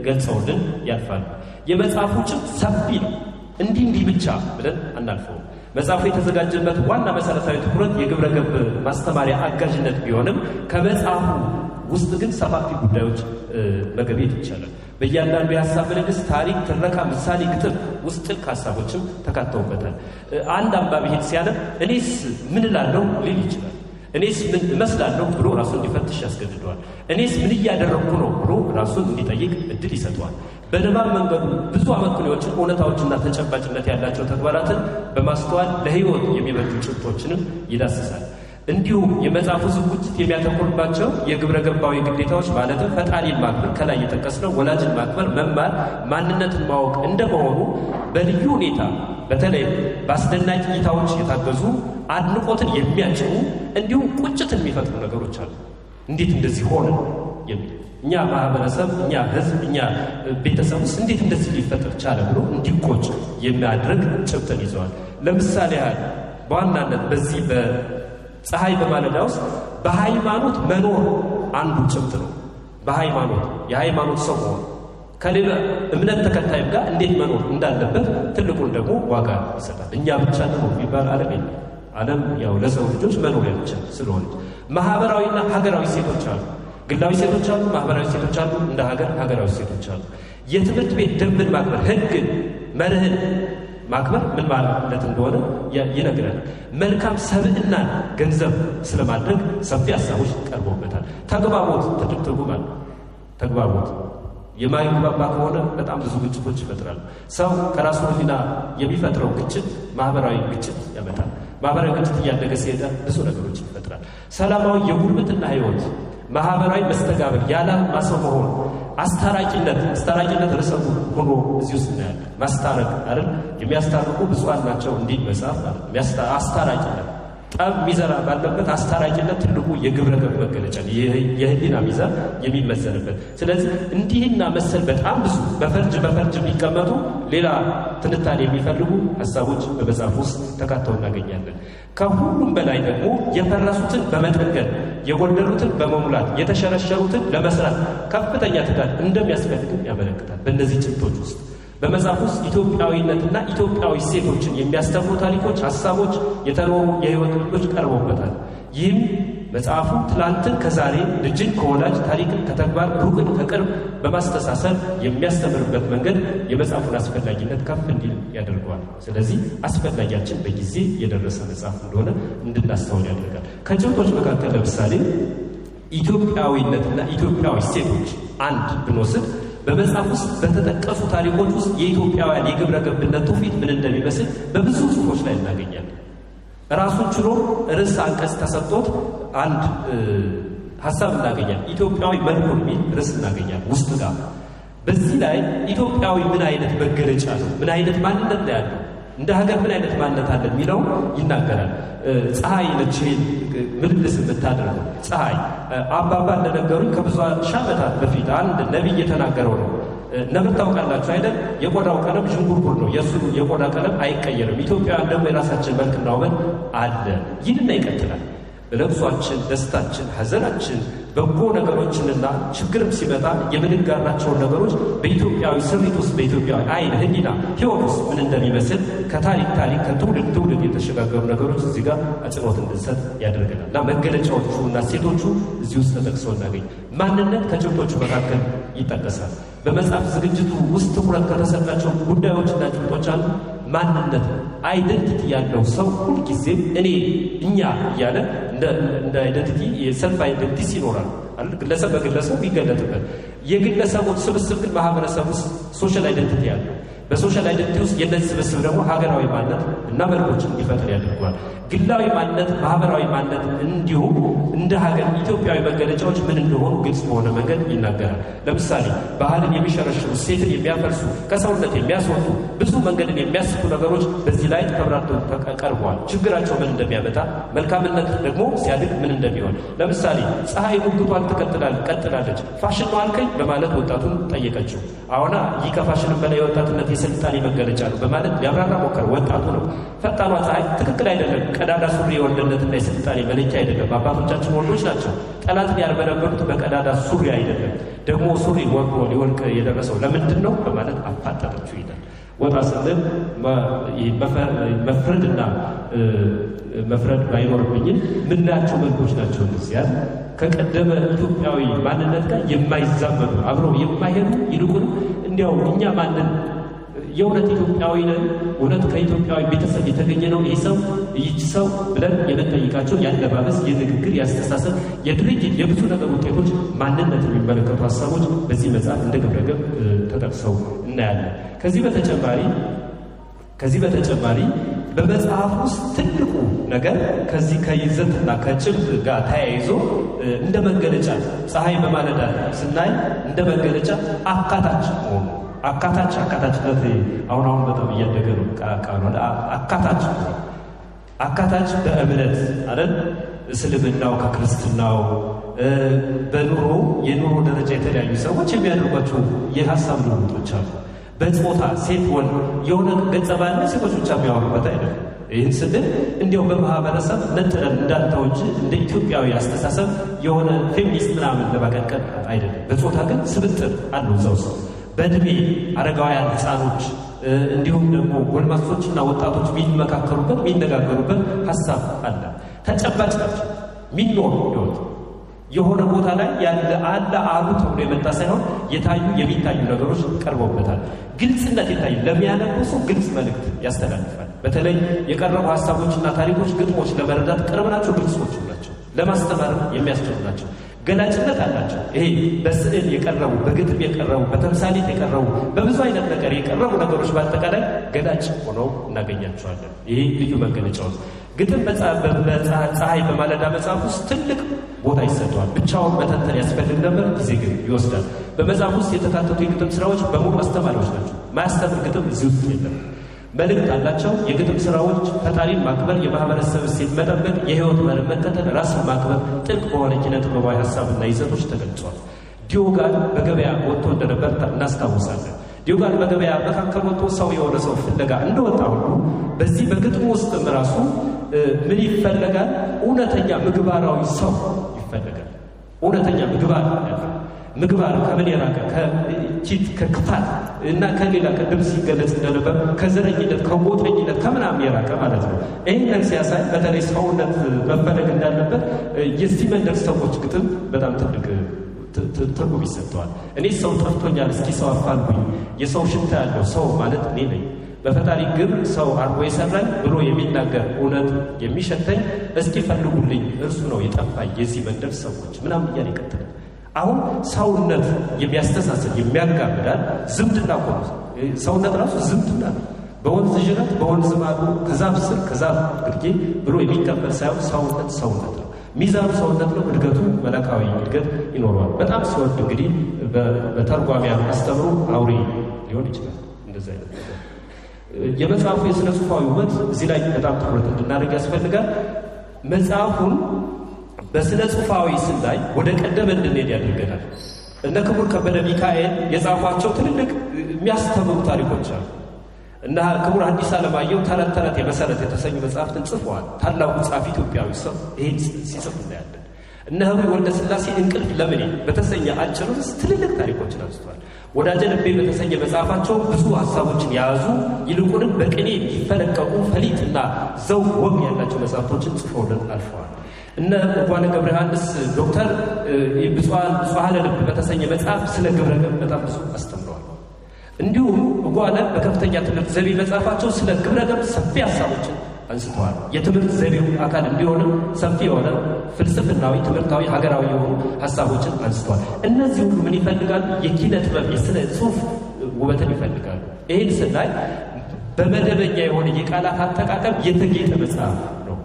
ገልጸውልን ያልፋሉ። የመጽሐፉ ጭብጥ ሰፊ ነው። እንዲህ ብቻ ብለን አናልፈው። መጽሐፉ የተዘጋጀበት ዋና መሰረታዊ ትኩረት የግብረ ገብ ማስተማሪያ አጋዥነት ቢሆንም ከመጽሐፉ ውስጥ ግን ሰፋፊ ጉዳዮች መገቤት ይቻላል። በእያንዳንዱ የሀሳብ ምልልስ፣ ታሪክ፣ ትረካ፣ ምሳሌ፣ ግጥም ውስጥ ጥልቅ ሀሳቦችም ተካተውበታል። አንድ አንባቢ ይህን ሲያነብ እኔስ ምን እላለሁ ሊል ይችላል። እኔስ ምን እመስላለሁ ብሎ ራሱን እንዲፈትሽ ያስገድደዋል። እኔስ ምን እያደረግኩ ነው ብሎ ራሱን እንዲጠይቅ እድል ይሰጠዋል። በንባብ መንገዱ ብዙ አመክንዮዎችን፣ እውነታዎችና ተጨባጭነት ያላቸው ተግባራትን በማስተዋል ለሕይወት የሚበጁ ጭብጦችንም ይዳስሳል። እንዲሁም የመጽሐፉ ዝግጅት የሚያተኩርባቸው የግብረ ገባዊ ግዴታዎች ማለትም ፈጣሪን ማክበር፣ ከላይ የጠቀስነው ወላጅን ማክበር፣ መማር፣ ማንነትን ማወቅ እንደመሆኑ በልዩ ሁኔታ በተለይ በአስደናቂ እይታዎች የታገዙ አድንቆትን የሚያጭሩ እንዲሁም ቁጭትን የሚፈጥሩ ነገሮች አሉ። እንዴት እንደዚህ ሆነ የሚል እኛ ማህበረሰብ፣ እኛ ህዝብ፣ እኛ ቤተሰብ ውስጥ እንዴት እንደዚህ ሊፈጠር ቻለ ብሎ እንዲቆጭ የሚያድርግ ጭብጥን ይዘዋል። ለምሳሌ ያህል በዋናነት በዚህ በፀሐይ በማለዳ ውስጥ በሃይማኖት መኖር አንዱ ጭብጥ ነው። በሃይማኖት የሃይማኖት ሰው መሆን ከሌላ እምነት ተከታይም ጋር እንዴት መኖር እንዳለበት ትልቁን ደግሞ ዋጋ ይሰጣል። እኛ ብቻ ነው የሚባል ዓለም የለም። ዓለም ያው ለሰው ልጆች መኖሪያ ብቻ ስለሆነች ማህበራዊና ሀገራዊ ሴቶች አሉ። ግላዊ ሴቶች አሉ፣ ማህበራዊ ሴቶች አሉ፣ እንደ ሀገር ሀገራዊ ሴቶች አሉ። የትምህርት ቤት ደንብን ማክበር፣ ህግን፣ መርህን ማክበር ምን ማለት እንደሆነ ይነግረናል። መልካም ሰብዕናን ገንዘብ ስለማድረግ ሰፊ ሀሳቦች ቀርቦበታል። ተግባቦት ትልቅ ትርጉም አለው። ተግባቦት የማይግባባ ከሆነ በጣም ብዙ ግጭቶች ይፈጥራሉ። ሰው ከራሱ ሕሊና የሚፈጥረው ግጭት ማህበራዊ ግጭት ያመጣል። ማህበራዊ ግጭት እያደገ ሲሄድ ብዙ ነገሮች ይፈጥራል። ሰላማዊ የጉርብትና ህይወት፣ ማህበራዊ መስተጋብር፣ ያላማ ሰው መሆን፣ አስታራቂነት ርዕሰ ሆኖ እዚህ ውስጥ እናያለን። ማስታረቅ አይደል? የሚያስታርቁ ብፁዓን ናቸው እንዲህ መጽሐፍ አይደል? አስታራቂነት ጠብ ሚዘራ ባለበት አስታራቂነት ትልቁ የግብረ ገብ መገለጫ የህሊና ሚዛን የሚመዘንበት። ስለዚህ እንዲህና መሰል በጣም ብዙ በፈርጅ የሚቀመጡ ሌላ ትንታኔ የሚፈልጉ ሀሳቦች በመጽሐፍ ውስጥ ተካተው እናገኛለን። ከሁሉም በላይ ደግሞ የፈረሱትን በመጠገን የጎደሉትን በመሙላት የተሸረሸሩትን ለመስራት ከፍተኛ ትጋት እንደሚያስፈልግም ያመለክታል። በእነዚህ ጭብጦች ውስጥ በመጽሐፍ ውስጥ ኢትዮጵያዊነትና ኢትዮጵያዊ ሴቶችን የሚያስተምሩ ታሪኮች፣ ሀሳቦች፣ የተኖሩ የህይወት ልምዶች ቀርበውበታል። ይህም መጽሐፉ ትላንትን ከዛሬ፣ ልጅን ከወላጅ፣ ታሪክን ከተግባር፣ ሩቅን ከቅርብ በማስተሳሰር የሚያስተምርበት መንገድ የመጽሐፉን አስፈላጊነት ከፍ እንዲል ያደርገዋል። ስለዚህ አስፈላጊያችን በጊዜ የደረሰ መጽሐፍ እንደሆነ እንድናስተውል ያደርጋል። ከጭብጦች መካከል ለምሳሌ ኢትዮጵያዊነትና ኢትዮጵያዊ ሴቶች አንድ ብንወስድ በመጽሐፍ ውስጥ በተጠቀሱ ታሪኮች ውስጥ የኢትዮጵያውያን የግብረ ገብነት ትውፊት ምን እንደሚመስል በብዙ ጽሑፎች ላይ እናገኛለን። ራሱን ችሎ ርዕስ አንቀጽ ተሰጥቶት አንድ ሀሳብ እናገኛለን። ኢትዮጵያዊ መልኩን የሚል ርዕስ እናገኛለን ውስጥ ጋር። በዚህ ላይ ኢትዮጵያዊ ምን አይነት መገለጫ ነው፣ ምን አይነት ማንነት ነው ያለው፣ እንደ ሀገር ምን አይነት ማንነት አለ የሚለው ይናገራል። ፀሐይ ነች ምልልስ የምታደርገው። ፀሐይ አባባ እንደነገሩኝ ከብዙ ሺህ ዓመታት በፊት አንድ ነቢይ የተናገረው ነው። ነብር ታውቃላችሁ አይደል? የቆዳው ቀለም ዥንጉርጉር ነው። የሱ የቆዳ ቀለም አይቀየርም። ኢትዮጵያውያን ደግሞ የራሳችን መልክና ውበት አለ ይልና ይቀጥላል። በለቅሷችን፣ ደስታችን፣ ሐዘናችን፣ በጎ ነገሮችንና ችግርም ሲመጣ የምንጋራቸውን ነገሮች በኢትዮጵያዊ ስሪት ውስጥ በኢትዮጵያዊ አይን፣ ህሊና፣ ህይወት ውስጥ ምን እንደሚመስል ከታሪክ ከትውልድ ትውልድ የተሸጋገሩ ነገሮች እዚህ ጋር አጽንኦት እንድንሰጥ ያደርገናል እና መገለጫዎቹ እና ሴቶቹ እዚህ ውስጥ ተጠቅሰው እናገኝ። ማንነት ከጭብጦቹ መካከል ይጠቀሳል። በመጽሐፍ ዝግጅቱ ውስጥ ትኩረት ከተሰጣቸው ጉዳዮችና ጭብጦች አንዱ ማንነት አይደንቲቲ ያለው ሰው ሁልጊዜም እኔ እኛ እያለ እንደ አይደንቲቲ የሰልፍ አይደንቲቲ ይኖራል አይደል? ግለሰብ በግለሰብ ይገለጥበት። የግለሰቦች ስብስብ ግን ማህበረሰብ ውስጥ ሶሻል አይደንቲቲ ያለው በሶሻል አይደንቲቲ ውስጥ የነዚህ ስብስብ ደግሞ ሀገራዊ ማንነት እና መልኮችን እንዲፈጥር ያደርገዋል። ግላዊ ማንነት፣ ማህበራዊ ማንነት እንዲሁም እንደ ሀገር ኢትዮጵያዊ መገለጫዎች ምን እንደሆኑ ግልጽ በሆነ መንገድ ይናገራል። ለምሳሌ ባህልን የሚሸረሽሩ፣ ሴትን የሚያፈርሱ፣ ከሰውነት የሚያስወጡ፣ ብዙ መንገድን የሚያስቱ ነገሮች በዚህ ላይ ተብራርተው ቀርበዋል። ችግራቸው ምን እንደሚያመጣ፣ መልካምነት ደግሞ ሲያድግ ምን እንደሚሆን። ለምሳሌ ፀሐይ ሙግቷን ቀጥላለች። ፋሽን ነው አልከኝ በማለት ወጣቱን ጠየቀችው። አሁና ይህ ከፋሽንም በላይ የወጣትነት የስልጣኔ መገለጫ ነው በማለት ሊያብራራ ሞከረ። ወጣቱ ነው። ፈጣኗ ፀሐይ ትክክል አይደለም። ቀዳዳ ሱሪ የወንድነትና የስልጣኔ መለኪያ አይደለም። አባቶቻችን ወንዶች ናቸው። ጠላትን ያልበረበሩት በቀዳዳ ሱሪ አይደለም። ደግሞ ሱሪ ወርዶ ሊወልቅ የደረሰው ለምንድን ነው በማለት አፋጠጠችው ይላል። ወጣ ስንል መፍረድ ባይኖርብኝም ምናቸው መልኮች ናቸው እነዚያ ከቀደመ ኢትዮጵያዊ ማንነት ጋር የማይዛመዱ አብረው የማይሄዱ ይልቁን እንዲያው እኛ ማንን የእውነት ኢትዮጵያዊ ነን፣ እውነት ከኢትዮጵያዊ ቤተሰብ የተገኘ ነው ይህ ሰው ይህች ሰው ብለን የምንጠይቃቸው የአለባበስ፣ የንግግር፣ የአስተሳሰብ፣ የድርጅት የብዙ ነገር ውጤቶች ማንነት የሚመለከቱ ሀሳቦች በዚህ መጽሐፍ እንደ ግብረገብ ተጠቅሰው እናያለን። ከዚህ በተጨማሪ በመጽሐፍ ውስጥ ትልቁ ነገር ከዚህ ከይዘትና ከጭብጥ ጋር ተያይዞ እንደ መገለጫ ፀሐይ በማለዳ ስናይ እንደ መገለጫ አካታች ሆኖ አካታችነት አሁን በጣም እያደገ ነው። ቃሉ አካታች በእምነት አይደል? እስልምናው ከክርስትናው የኑሮ ደረጃ የተለያዩ ሰዎች የሚያደርጓቸው የሀሳብ ልውውጦች አሉ። በጾታ ሴት ወንድ የሆነ ገጸ ባህሪ ሴቶች ብቻ የሚያወሩበት አይደለም። ይህን ስንል እንዲያው በማህበረሰብ ነጥለን እንዳልተው እንጂ እንደ ኢትዮጵያዊ አስተሳሰብ የሆነ ፌሚኒስት ምናምን ለማቀጥቀጥ አይደለም። በጾታ ግን ስብጥር አለው እዛ ውስጥ በእድሜ አረጋውያን፣ ህፃኖች እንዲሁም ደግሞ ጎልማሶችና ወጣቶች የሚመካከሩበት የሚነጋገሩበት ሀሳብ አለ። ተጨባጭ ናቸው። ሚኖር ህይወት የሆነ ቦታ ላይ ያለ አሉ ተብሎ የመጣ ሳይሆን የሚታዩ ነገሮች ቀርበውበታል። ግልጽነት ይታይ። ለሚያነቡ ሰው ግልጽ መልእክት ያስተላልፋል። በተለይ የቀረቡ ሀሳቦችና ታሪኮች፣ ግጥሞች ለመረዳት ቅርብ ናቸው፣ ግልጾች ናቸው፣ ለማስተማር የሚያስችሉ ናቸው፣ ገላጭነት አላቸው። ይሄ በስዕል የቀረቡ፣ በግጥም የቀረቡ፣ በተምሳሌት የቀረቡ፣ በብዙ አይነት ነገር የቀረቡ ነገሮች በአጠቃላይ ገላጭ ሆነው እናገኛቸዋለን። ይሄ ልዩ መገለጫው ግጥም ፀሐይ በማለዳ መጽሐፍ ውስጥ ትልቅ ቦታ ይሰጠዋል። ብቻውን መተንተን ያስፈልግ ነበር፣ ጊዜ ግን ይወስዳል። በመጽሐፍ ውስጥ የተካተቱ የግጥም ስራዎች በሙሉ አስተማሪዎች ናቸው። ማያስተምር ግጥም እዚህ ውስጥ የለም። መልእክት አላቸው። የግጥም ስራዎች ፈጣሪን ማክበር፣ የማህበረሰብ እሴት መጠበቅ፣ የህይወት መርህ መከተል፣ ራስን ማክበር ጥልቅ በሆነ ኪነ ጥበባዊ ሀሳብና ይዘቶች ተገልጿል። ዲዮጋን በገበያ ወጥቶ እንደነበር እናስታውሳለን። ዲዮጋን በገበያ መካከል ወጥቶ ሰው የሆነ ሰው ፍለጋ እንደወጣ ሁሉ በዚህ በግጥሙ ውስጥም ራሱ ምን ይፈለጋል? እውነተኛ ምግባራዊ ሰው ይፈለጋል። እውነተኛ ምግባር ከምን የራቀ ከቺት ከክፋት እና ከሌላ ቅድም ሲገለጽ እንደነበር ከዘረኝነት ከጎጠኝነት ከምናምን የራቀ ማለት ነው። ይህንን ሲያሳይ በተለይ ሰውነት መፈለግ እንዳለበት የዚህ መንደር ሰዎች ግጥም በጣም ትልቅ ትርጉም ይሰጠዋል። እኔ ሰው ጠፍቶኛል፣ እስኪ ሰው አፋልጉኝ፣ የሰው ሽታ ያለው ሰው ማለት እኔ ነኝ፣ በፈጣሪ ግብር ሰው አድርጎ የሰራኝ ብሎ የሚናገር እውነት የሚሸተኝ እስኪ ፈልጉልኝ፣ እርሱ ነው የጠፋኝ የዚህ መንደር ሰዎች ምናምን እያለ ይቀጥላል። አሁን ሰውነት የሚያስተሳስር የሚያጋምዳል። ዝምድና እኮ ነው ሰውነት ራሱ ዝምድና ነው። በወንዝ ጅረት በወንዝ ማዶ ከዛፍ ስር ከዛፍ ግርጌ ብሎ የሚከፈል ሳይሆን ሰውነት ነው። ሚዛኑ ሰውነት ነው። እድገቱ መለካዊ እድገት ይኖረዋል። በጣም ሲወድ እንግዲህ በተርጓሚያን አስተምሮ አውሬ ሊሆን ይችላል። እንደዚህ አይነት ነገር የመጽሐፉ የሥነ ጽሑፋዊ ውበት እዚህ ላይ በጣም ትኩረት እንድናደርግ ያስፈልጋል። መጽሐፉን በሥነ ጽሑፋዊ ስናይ ወደ ቀደመ እንድንሄድ ያደርገናል። እነ ክቡር ከበደ ሚካኤል የጻፏቸው ትልልቅ የሚያስተምሩ ታሪኮች አሉ እና ክቡር አዲስ ዓለማየሁ ተረት ተረት የመሰረት የተሰኙ መጽሐፍትን ጽፈዋል። ታላቁ ጸሐፊ ኢትዮጵያዊ ሰው ይሄን ሲጽፍ እናያለን። እነ ህሩይ ወልደ ሥላሴ እንቅልፍ ለምን በተሰኘ አጭር ርዕስ ትልልቅ ታሪኮችን አንስተዋል። ወዳጄ ልቤ በተሰኘ መጽሐፋቸው ብዙ ሐሳቦችን የያዙ ይልቁንም በቅኔ የሚፈለቀቁ ፈሊጥና ዘውግ ወግ ያላቸው መጽሐፍቶችን ጽፈውልን አልፈዋል። እነ ጓለ ገብረ ዮሐንስ ዶክተር ብፁዓነ ልብ በተሰኘ መጽሐፍ ስለ ግብረ ገብ በጣም ብዙ አስተምረዋል። እንዲሁም ጓለ በከፍተኛ ትምህርት ዘይቤ መጽሐፋቸው ስለ ግብረ ገብ ሰፊ ሐሳቦችን አንስተዋል። የትምህርት ዘይቤው አካል እንዲሆንም ሰፊ የሆነ ፍልስፍናዊ፣ ትምህርታዊ፣ ሀገራዊ የሆኑ ሐሳቦችን አንስተዋል። እነዚህ ሁሉ ምን ይፈልጋሉ? የኪነ ጥበብ የስነ ጽሑፍ ውበትን ይፈልጋሉ። ይህን ስናይ በመደበኛ የሆነ የቃላት አጠቃቀም የተጌጠ መጽሐፍ ነው።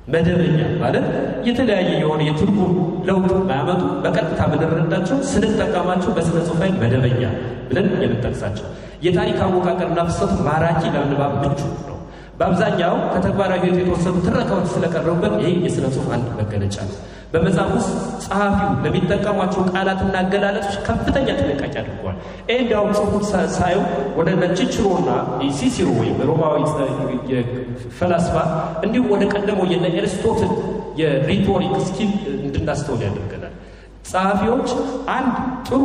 መደበኛ ማለት የተለያየ የሆነ የትርጉም ለውጥ ማያመጡ በቀጥታ ምንረዳቸው ስንጠቀማቸው በስነ ጽሑፍ ላይ መደበኛ ብለን የምንጠቅሳቸው የታሪክ አወቃቀርና ፍሰቱ ማራኪ ለንባብ ምቹ ነው። በአብዛኛው ከተግባራዊ ሕይወት የተወሰኑ ትረካዎች ስለቀረቡበት ይሄ የሥነ ጽሑፍ አንድ መገለጫ ነው። በመጽሐፍ ውስጥ ጸሐፊው ለሚጠቀሟቸው ቃላትና አገላለጦች ከፍተኛ ጥንቃቄ አድርጓል። ይህ እንዲያውም ጽሑፉን ሳየው ወደ ቺችሮና ሲሲሮ ወይም ሮማዊ ፈላስፋ እንዲሁም ወደ ቀደመው የነ ኤርስቶትል የሪቶሪክ ስኪል እንድናስተውል ያደርገናል። ጸሐፊዎች አንድ ጥሩ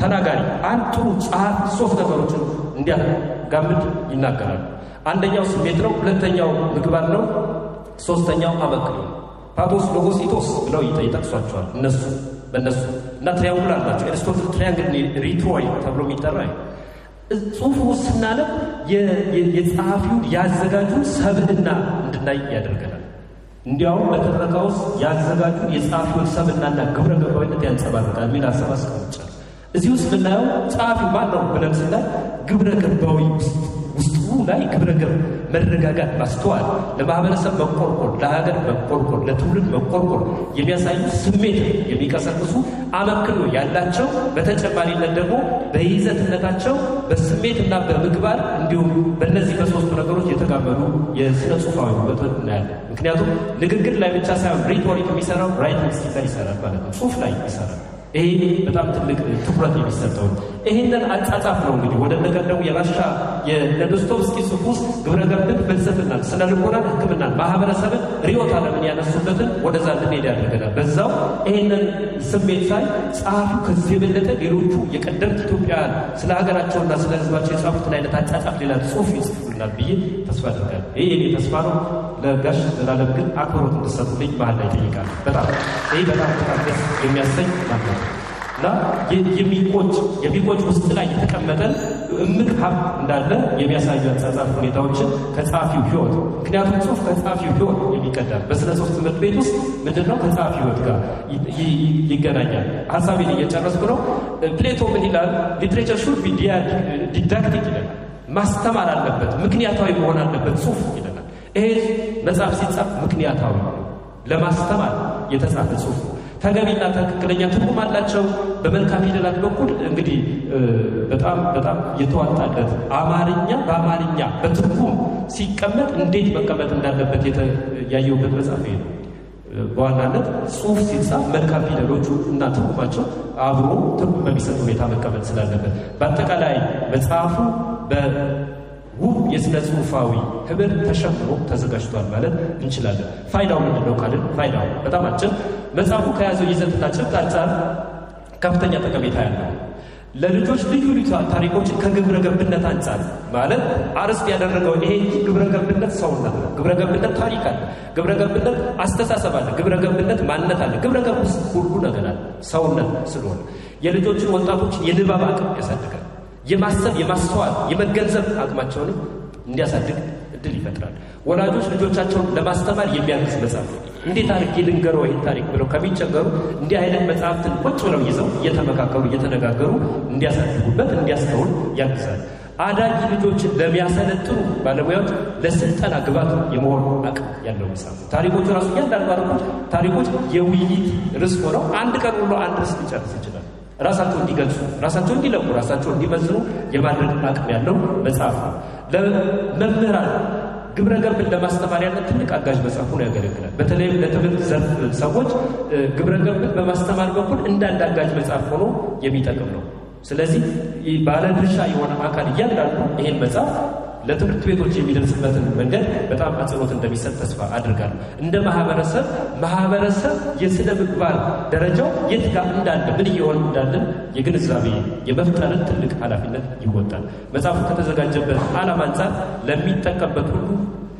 ተናጋሪ፣ አንድ ጥሩ ጸሐፊ ሶስት ነገሮችን እንዲያጋምድ ይናገራሉ። አንደኛው ስሜት ነው፣ ሁለተኛው ምግባር ነው፣ ሶስተኛው አመክንዮ ነው። ፓቶስ፣ ሎጎስ፣ ኢቶስ ብለው ይጠቅሷቸዋል በእነሱ እና ትሪያንጉላር ናቸው። ኤርስቶትል ትሪያንግል ሪቶሪክ ተብሎ የሚጠራ ጽሑፉ ስናነብ የጸሐፊውን ያዘጋጁን ሰብዕና እንድናይ ያደርገናል። እንዲያውም በትረካ ውስጥ ያዘጋጁን የጸሐፊውን ሰብዕናና ግብረ ገባዊነት ያንጸባርቃል የሚል ሀሳብ አስቀምጫለሁ። እዚህ ውስጥ ምናየው ጸሐፊው ማን ነው ብለን ስናይ ግብረ ገባዊ ውስጡ ላይ ግብረ ገብ መረጋጋት፣ ማስተዋል፣ ለማህበረሰብ መቆርቆር፣ ለሀገር መቆርቆር፣ ለትውልድ መቆርቆር የሚያሳዩ ስሜት የሚቀሰቅሱ አመክንዮ ያላቸው በተጨማሪነት ደግሞ በይዘትነታቸው በስሜትና በምግባር እንዲሁም በእነዚህ በሶስቱ ነገሮች የተጋመዱ የስነ ጽሑፋዊ ውበት እናያለን። ምክንያቱም ንግግር ላይ ብቻ ሳይሆን ሪቶሪክ የሚሰራው ራይቲንግ ስፒከር ይሰራል ማለት ነው፣ ጽሑፍ ላይ ይሰራል። ይሄ በጣም ትልቅ ትኩረት የሚሰጠው ይሄንን አጻጻፍ ነው። እንግዲህ ወደ ነገር ደግሞ የባሻ የዶስቶቭስኪ ጽሑፍ ውስጥ ግብረ ገብን፣ ፍልስፍናን፣ ስነ ልቦናን፣ ሕክምናን፣ ማህበረሰብን፣ ርዕዮተ ዓለምን ያነሱበትን ወደዛ እንድንሄድ ያደርገናል። በዛው ይሄንን ስሜት ሳይ ጸሐፊው ከዚህ የበለጠ ሌሎቹ የቀደምት ኢትዮጵያውያን ስለ ሀገራቸውና ስለ ሕዝባቸው የጻፉትን አይነት አጻጻፍ ሌላ ጽሑፍ ይጽፉልናል ብዬ ተስፋ አደርጋለሁ። ይሄ የኔ ተስፋ ነው። ለጋሽ ዘላለም ግን አክብሮት እንድትሰጡልኝ መሀል ላይ ጠይቃለሁ። በጣም ይህ በጣም ደስ የሚያሰኝ ማለት ነው እና የሚቆጭ ውስጥ ላይ የተቀመጠን እምቅ ሀብት እንዳለ የሚያሳዩ አጻጻፍ ሁኔታዎችን ከጸሐፊው ሕይወት፣ ምክንያቱም ጽሑፍ ከጸሐፊው ሕይወት የሚቀዳል። በስነ ጽሑፍ ትምህርት ቤት ውስጥ ምንድነው ከጸሐፊ ሕይወት ጋር ይገናኛል። ሀሳቤን እየጨረስኩ ነው። ፕሌቶ ምን ይላል? ሊትሬቸር ሹድ ቢ ዲዳክቲክ ይለናል። ማስተማር አለበት፣ ምክንያታዊ መሆን አለበት ጽሑፍ ይለናል። ይሄ መጽሐፍ ሲጻፍ ምክንያታዊ ለማስተማር የተጻፈ ጽሑፍ ነው። ተገቢና ትክክለኛ ትርጉም አላቸው። በመልካም ፊደላት በኩል እንግዲህ በጣም የተዋጣለት አማርኛ በአማርኛ በትርጉም ሲቀመጥ እንዴት መቀመጥ እንዳለበት ያየሁበት መጽሐፍ ነው። በዋናነት ጽሑፍ ሲጻፍ መልካም ፊደሎቹ እና ትርጉማቸው አብሮ ትርጉም በሚሰጥ ሁኔታ መቀመጥ ስላለበት በአጠቃላይ መጽሐፉ በውብ የስነ ጽሑፋዊ ህብር ተሸፍኖ ተዘጋጅቷል ማለት እንችላለን። ፋይዳው ምንድነው ካልን ፋይዳው በጣም አጭር። መጽሐፉ ከያዘው ይዘትና ጭብጥ አንጻር ከፍተኛ ጠቀሜታ ያለው ለልጆች ልዩ ልዩ ታሪኮችን ከግብረ ገብነት አንጻር ማለት አርስት ያደረገው ይሄ ግብረ ገብነት ሰውነት ነው። ግብረ ገብነት ታሪክ አለ። ግብረ ገብነት አስተሳሰብ አለ። ግብረ ገብነት ማንነት አለ። ግብረ ገብ ውስጥ ሁሉ ነገር አለ። ሰውነት ስለሆነ የልጆችን ወጣቶችን የንባብ አቅም ያሳድጋል። የማሰብ የማስተዋል የመገንዘብ አቅማቸውን እንዲያሳድግ እድል ይፈጥራል። ወላጆች ልጆቻቸውን ለማስተማር የሚያግዝ መጽሐፍ እንዴት አድርጌ ልንገረው ይህን ታሪክ ብለው ከሚቸገሩ እንዲህ አይነት መጽሐፍትን ቁጭ ብለው ይዘው እየተመካከሩ እየተነጋገሩ እንዲያሳድጉበት እንዲያስተውል ያግዛል። አዳጊ ልጆችን ለሚያሰለጥኑ ባለሙያዎች ለስልጠና ግባት የመሆኑ አቅም ያለው መጽሐፍ። ታሪኮቹ ራሱ እያንዳንዱ ታሪኮች የውይይት ርዕስ ሆነው አንድ ቀን ሁሉ አንድ ርዕስ ሊጨርስ ይችላል። ራሳቸው እንዲገልጹ፣ ራሳቸው እንዲለቁ፣ ራሳቸው እንዲመዝኑ የማድረግ አቅም ያለው መጽሐፍ ነው። ለመምህራን ግብረ ገብን ለማስተማሪያነት ትልቅ አጋዥ መጽሐፍ ሆኖ ያገለግላል። በተለይም ለትምህርት ዘርፍ ሰዎች ግብረ ገብን በማስተማር በኩል እንዳንድ አጋዥ መጽሐፍ ሆኖ የሚጠቅም ነው። ስለዚህ ባለድርሻ የሆነ አካል እያንዳንዱ ይሄን መጽሐፍ ለትምህርት ቤቶች የሚደርስበትን መንገድ በጣም አጽንኦት እንደሚሰጥ ተስፋ አድርጋለሁ። እንደ ማህበረሰብ የስነ ምግባር ደረጃው የት ጋር እንዳለ ምን እየሆነ እንዳለ የግንዛቤ የመፍጠርን ትልቅ ኃላፊነት ይወጣል። መጽሐፉ ከተዘጋጀበት ዓላማ አንጻር ለሚጠቀምበት ሁሉ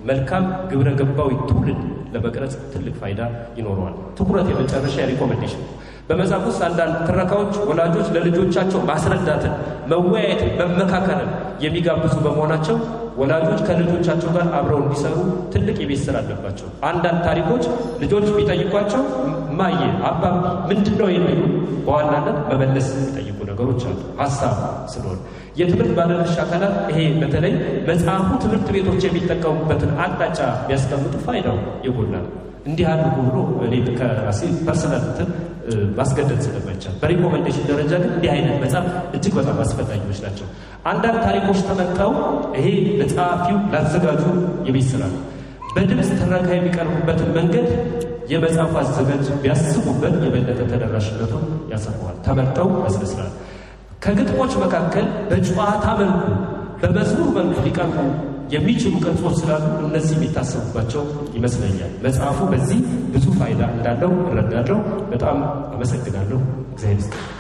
መልካም ግብረ ገባዊ ትውልድ ለመቅረጽ ትልቅ ፋይዳ ይኖረዋል። ትኩረት የመጨረሻ ሪኮሜንዴሽን በመጽሐፍ ውስጥ አንዳንድ ትረካዎች ወላጆች ለልጆቻቸው ማስረዳትን፣ መወያየትን፣ መመካከርን የሚጋብዙ በመሆናቸው ወላጆች ከልጆቻቸው ጋር አብረው እንዲሰሩ ትልቅ የቤት ስራ አለባቸው። አንዳንድ ታሪኮች ልጆች ቢጠይቋቸው ማየ አባቢ ምንድነው የሚሉ በዋናነት መመለስ የሚጠይቁ ነገሮች አሉ። ሀሳብ ስለሆነ የትምህርት ባለድርሻ አካላት ይሄ በተለይ መጽሐፉ ትምህርት ቤቶች የሚጠቀሙበትን አቅጣጫ ቢያስቀምጡ ፋይዳው የጎላ ነው። እንዲህ አድርጉ ብሎ እኔ ከራሴ ፐርሰናል ማስገደድ ስለማይቻል በሪኮሜንዴሽን ደረጃ ግን እንዲህ አይነት መጽሐፍ እጅግ በጣም አስፈላጊዎች ናቸው። አንዳንድ ታሪኮች ተመጣው ይሄ ለጸሐፊው ላዘጋጁ የቤት ስራ ነው። በድምፅ ትረካ የሚቀርቡበትን መንገድ የመጽሐፉ አዘጋጅ ቢያስቡበት የበለጠ ተደራሽነቱን ያሰፋዋል። ተመርጠው ያስመስላል። ከግጥሞች መካከል በጨዋታ መልኩ በመዝሙር መልኩ ሊቀርቡ የሚችሉ ቅርጾች ስላሉ እነዚህ የሚታሰቡባቸው ይመስለኛል። መጽሐፉ በዚህ ብዙ ፋይዳ እንዳለው እረዳለሁ። በጣም አመሰግናለሁ። እግዚአብሔር ይስጥልኝ።